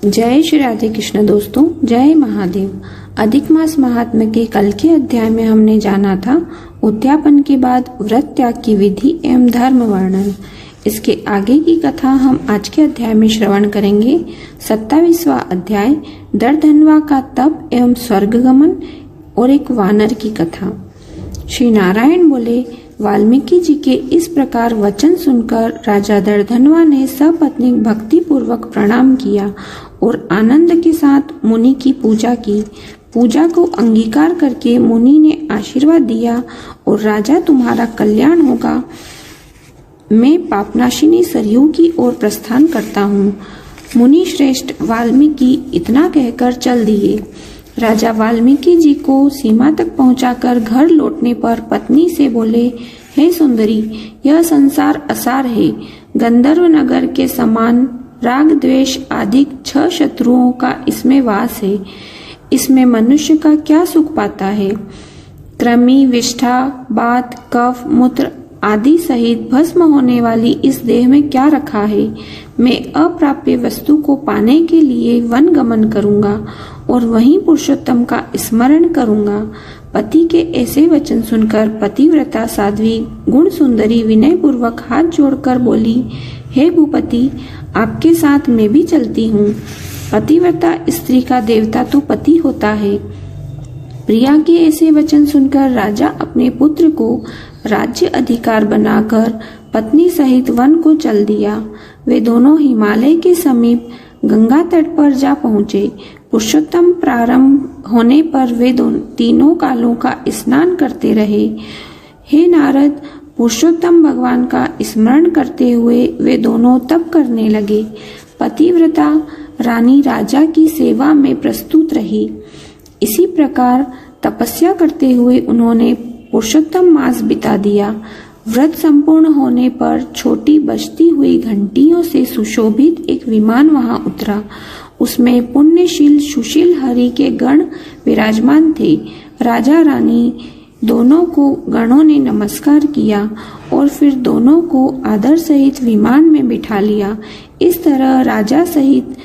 जय श्री राधे कृष्ण दोस्तों, जय महादेव। अधिक मास महात्म्य के कल के अध्याय में हमने जाना था उद्यापन के बाद व्रत त्याग की विधि एवं धर्म वर्णन। इसके आगे की कथा हम आज के अध्याय में श्रवण करेंगे। 27वां अध्याय दर्दन्वा का तप एवं स्वर्गगमन और एक वानर की कथा। श्री नारायण बोले, वाल्मीकि जी के इस प्रकार वचन सुनकर राजा दर्दन्वा ने सपत्नी भक्ति पूर्वक प्रणाम किया और आनंद के साथ मुनि की पूजा की। पूजा को अंगीकार करके मुनि ने आशीर्वाद दिया और राजा तुम्हारा कल्याण होगा। मैं पापनाशिनी सरयू की ओर प्रस्थान करता हूँ। मुनि श्रेष्ठ वाल्मीकि इतना कहकर चल दिए। राजा वाल्मीकि जी को सीमा तक पहुंचाकर घर लौटने पर पत्नी से बोले, हे सुंदरी, यह संसार असार है। गंधर्व नगर के समान राग द्वेष आदि 6 शत्रुओं का इसमें वास है। इसमें मनुष्य का क्या सुख पाता है। कृमि, विष्ठा, बात, कफ, मूत्र आदि सहित भस्म होने वाली इस देह में क्या रखा है। मैं अप्राप्य वस्तु को पाने के लिए वन गमन करूंगा और वहीं पुरुषोत्तम का स्मरण करूंगा। पति के ऐसे वचन सुनकर पतिव्रता साध्वी गुण सुंदरी विनय पूर्वक हाथ जोड़कर बोली, हे भूपति, आपके साथ मैं भी चलती हूँ। पतिव्रता स्त्री का देवता तो पति होता है। प्रिया के ऐसे वचन सुनकर राजा अपने पुत्र को राज्य अधिकार बनाकर पत्नी सहित वन को चल दिया। वे दोनों हिमालय के समीप गंगा तट पर जा पहुँचे। पुरुषोत्तम प्रारंभ होने पर वे तीनों कालों का स्नान करते रहे। हे नारद, पुरुषोत्तम भगवान का स्मरण करते हुए वे दोनों तप करने लगे। पतिव्रता रानी राजा की सेवा में प्रस्तुत रही। इसी प्रकार तपस्या करते हुए उन्होंने पुरुषोत्तम मास बिता दिया। व्रत संपूर्ण होने पर छोटी बजती हुई घंटियों से सुशोभित एक विमान वहां उतरा। उसमें पुण्यशील सुशील हरि के गण विराजमान थे। राजा रानी दोनों को गणों ने नमस्कार किया और फिर दोनों को आदर सहित विमान में बिठा लिया। इस तरह राजा सहित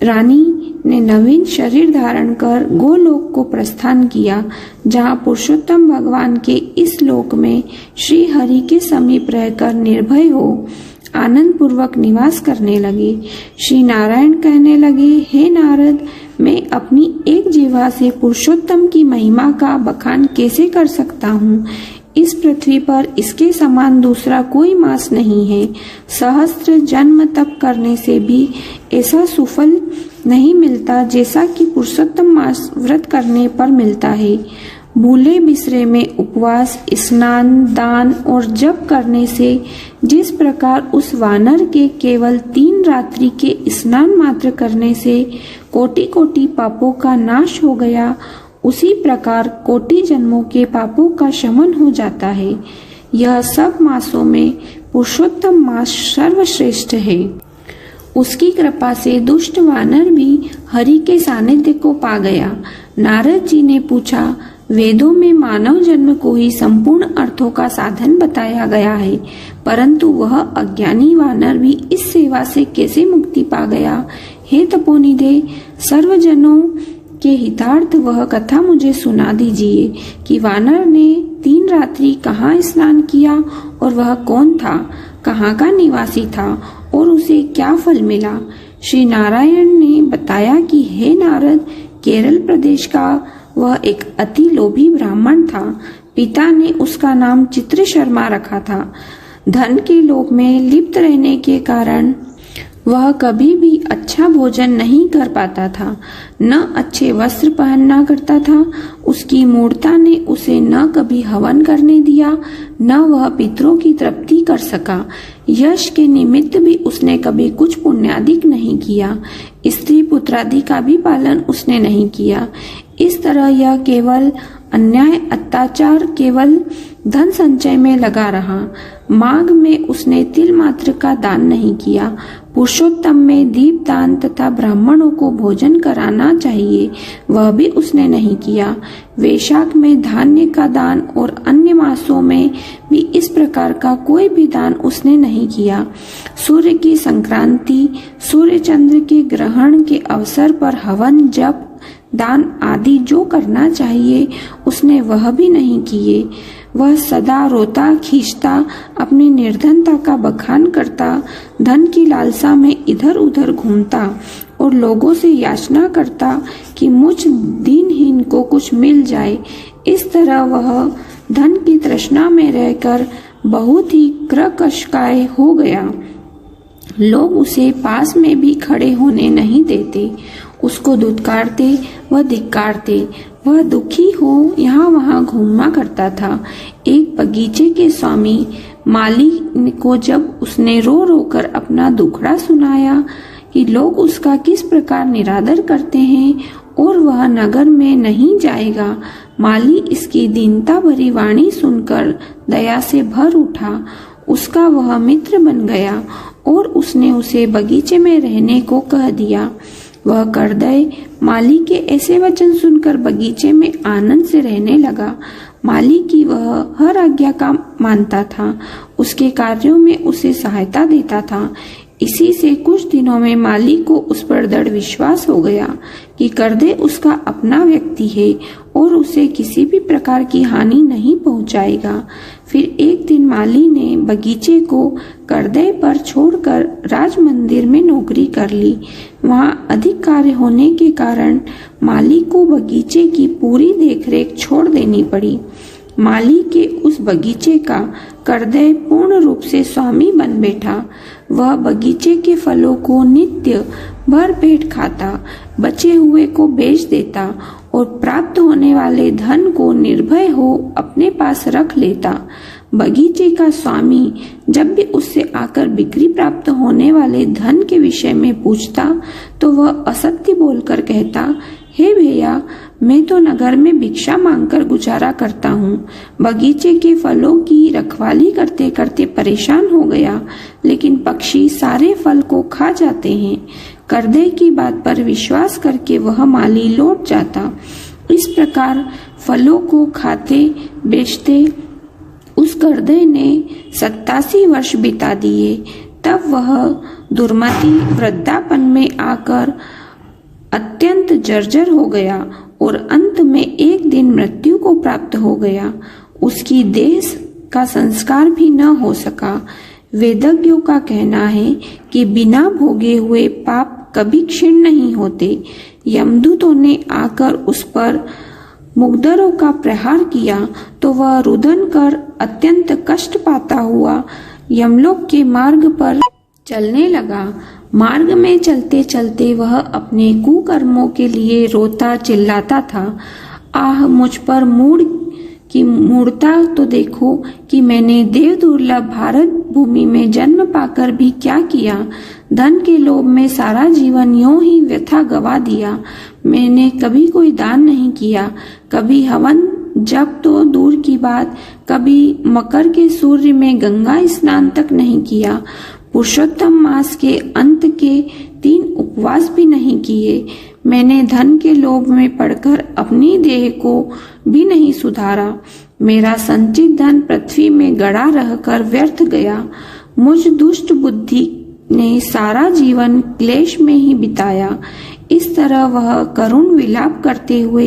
रानी ने नवीन शरीर धारण कर गोलोक को प्रस्थान किया, जहाँ पुरुषोत्तम भगवान के इस लोक में श्री हरि के समीप रहकर निर्भय हो आनंद पूर्वक निवास करने लगे। श्री नारायण कहने लगे, हे नारद, मैं अपनी एक जीवा से पुरुषोत्तम की महिमा का बखान कैसे कर सकता हूँ। इस पृथ्वी पर इसके समान दूसरा कोई मास नहीं है। सहस्त्र जन्म तप करने से भी ऐसा सुफल नहीं मिलता जैसा कि पुरुषोत्तम मास व्रत करने पर मिलता है। भूले बिसरे में उपवास, स्नान, दान और जप करने से जिस प्रकार उस वानर के केवल 3 रात्रि के स्नान मात्र करने से कोटि कोटि पापों का नाश हो गया, उसी प्रकार कोटि जन्मों के पापों का शमन हो जाता है। यह सब मासों में पुरुषोत्तम मास सर्वश्रेष्ठ है। उसकी कृपा से दुष्ट वानर भी हरि के सानिध्य को पा गया। नारद जी ने पूछा, वेदों में मानव जन्म को ही संपूर्ण अर्थों का साधन बताया गया है, परंतु वह अज्ञानी वानर भी इस सेवा से कैसे मुक्ति पा गया। हे तपोनिधे, सर्वजनों के हितार्थ वह कथा मुझे सुना दीजिए कि वानर ने 3 रात्रि कहाँ स्नान किया और वह कौन था, कहाँ का निवासी था और उसे क्या फल मिला। श्री नारायण ने बताया कि हे नारद, केरल प्रदेश का वह एक अति लोभी ब्राह्मण था। पिता ने उसका नाम चित्र शर्मा रखा था। धन के लोभ में लिप्त रहने के कारण वह कभी भी अच्छा भोजन नहीं कर पाता था, न अच्छे वस्त्र पहनना करता था। उसकी मूर्ता ने उसे न कभी हवन करने दिया, न वह पितरों की तृप्ति कर सका। यश के निमित्त भी उसने कभी कुछ पुण्यादिक नहीं किया। स्त्री पुत्रादि का भी पालन उसने नहीं किया। इस तरह यह केवल अन्याय अत्याचार केवल धन संचय में लगा रहा। माघ में उसने तिल मात्र का दान नहीं किया। पुरुषोत्तम में दीपदान तथा ब्राह्मणों को भोजन कराना चाहिए, वह भी उसने नहीं किया। वैशाख में धान्य का दान और अन्य मासों में भी इस प्रकार का कोई भी दान उसने नहीं किया। सूर्य की संक्रांति, सूर्य चंद्र के ग्रहण के अवसर पर हवन, जप, दान आदि जो करना चाहिए उसने वह भी नहीं किए। वह सदा रोता खींचता, अपनी निर्धनता का बखान करता, धन की लालसा में इधर उधर घूमता और लोगों से याचना करता कि मुझ दीनहीन को कुछ मिल जाए। इस तरह वह धन की तृष्णा में रहकर बहुत ही कृतकाय हो गया। लोग उसे पास में भी खड़े होने नहीं देते, उसको दुत्कारते व धिक्कारते। वह दुखी हो यहाँ वहाँ घूमा करता था। एक बगीचे के स्वामी माली को जब उसने रो रो कर अपना दुखड़ा सुनाया कि लोग उसका किस प्रकार निरादर करते हैं और वह नगर में नहीं जाएगा, माली इसकी दीनता भरी वाणी सुनकर दया से भर उठा। उसका वह मित्र बन गया और उसने उसे बगीचे में रहने को कह दिया। वह करदय माली के ऐसे वचन सुनकर बगीचे में आनंद से रहने लगा। माली की वह हर आज्ञा का मानता था, उसके कार्यों में उसे सहायता देता था। इसी से कुछ दिनों में माली को उस पर दृढ़ विश्वास हो गया कि करदे उसका अपना व्यक्ति है और उसे किसी भी प्रकार की हानि नहीं पहुंचाएगा। फिर एक दिन माली ने बगीचे को करदे पर छोड़कर राज मंदिर में नौकरी कर ली। वहां अधिक कार्य होने के कारण माली को बगीचे की पूरी देखरेख छोड़ देनी पड़ी। माली के उस बगीचे का करदे पूर्ण रूप से स्वामी बन बैठा। वह बगीचे के फलों को नित्य भर पेट खाता, बचे हुए को बेच देता और प्राप्त होने वाले धन को निर्भय हो अपने पास रख लेता। बगीचे का स्वामी जब भी उससे आकर बिक्री प्राप्त होने वाले धन के विषय में पूछता तो वह असत्य बोलकर कहता, हे भैया, मैं तो नगर में भिक्षा मांगकर गुजारा करता हूँ। बगीचे के फलों की रखवाली करते करते परेशान हो गया, लेकिन पक्षी सारे फल को खा जाते हैं। करदे की बात पर विश्वास करके वह माली लौट जाता। इस प्रकार फलों को खाते बेचते उस करदे ने 87 वर्ष बिता दिए। तब वह दुर्मति वृद्धापन में आकर अत्यंत जर्जर हो गया और अंत में एक दिन मृत्यु को प्राप्त हो गया। उसकी देह का संस्कार भी न हो सका। वेदज्ञों का कहना है कि बिना भोगे हुए पाप कभी क्षीण नहीं होते। यमदूतों ने आकर उस पर मुग्धरों का प्रहार किया तो वह रुदन कर अत्यंत कष्ट पाता हुआ यमलोक के मार्ग पर चलने लगा। मार्ग में चलते चलते वह अपने कुकर्मों के लिए रोता चिल्लाता था। आह, मुझ पर मूढ़ता तो देखो कि मैंने देव दुर्लभ भारत भूमि में जन्म पाकर भी क्या किया। धन के लोभ में सारा जीवन यूं ही व्यथा गवा दिया। मैंने कभी कोई दान नहीं किया, कभी हवन जब तो दूर की बात, कभी मकर के सूर्य में गंगा स्नान तक नहीं किया। पुरुषोत्तम मास के अंत के 3 उपवास भी नहीं किए। मैंने धन के लोभ में पड़कर अपनी देह को भी नहीं सुधारा। मेरा संचित धन पृथ्वी में गड़ा रहकर व्यर्थ गया। मुझ दुष्ट बुद्धि ने सारा जीवन क्लेश में ही बिताया। इस तरह वह करुण विलाप करते हुए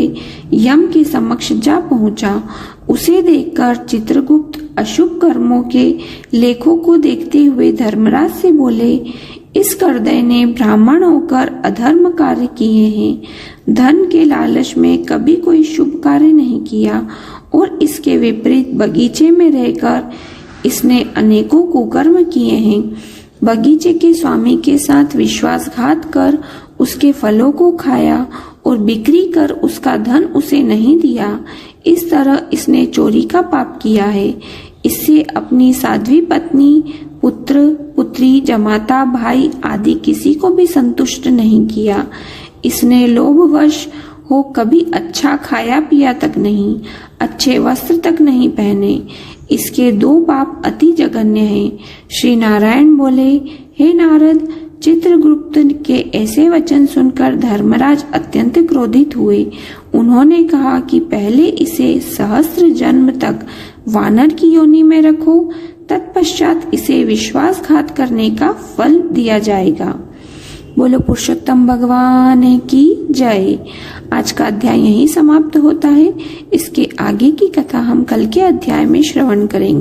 यम के समक्ष जा पहुंचा। उसे देखकर चित्रगुप्त अशुभ कर्मों के लेखों को देखते हुए धर्मराज से बोले, इस करदय ने ब्राह्मण होकर अधर्म कार्य किए हैं। धन के लालच में कभी कोई शुभ कार्य नहीं किया और इसके विपरीत बगीचे में रहकर इसने अनेकों कुकर्म किए हैं। बगीचे के स्वामी के साथ विश्वासघात कर उसके फलों को खाया और बिक्री कर उसका धन उसे नहीं दिया। इस तरह इसने चोरी का पाप किया है। इससे अपनी साध्वी पत्नी, पुत्र, पुत्री, जमाता, भाई आदि किसी को भी संतुष्ट नहीं किया। इसने लोभवश हो कभी अच्छा खाया पिया तक नहीं, अच्छे वस्त्र तक नहीं पहने। इसके 2 पाप अति जघन्य हैं। श्री नारायण बोले, हे नारद, चित्रगुप्त के ऐसे वचन सुनकर धर्मराज अत्यंत क्रोधित हुए। उन्होंने कहा कि पहले इसे सहस्त्र जन्म तक वानर की योनि में रखो, तत्पश्चात इसे विश्वासघात करने का फल दिया जाएगा। बोलो पुरुषोत्तम भगवान की जय। आज का अध्याय यहीं समाप्त होता है। इसके आगे की कथा हम कल के अध्याय में श्रवण करेंगे।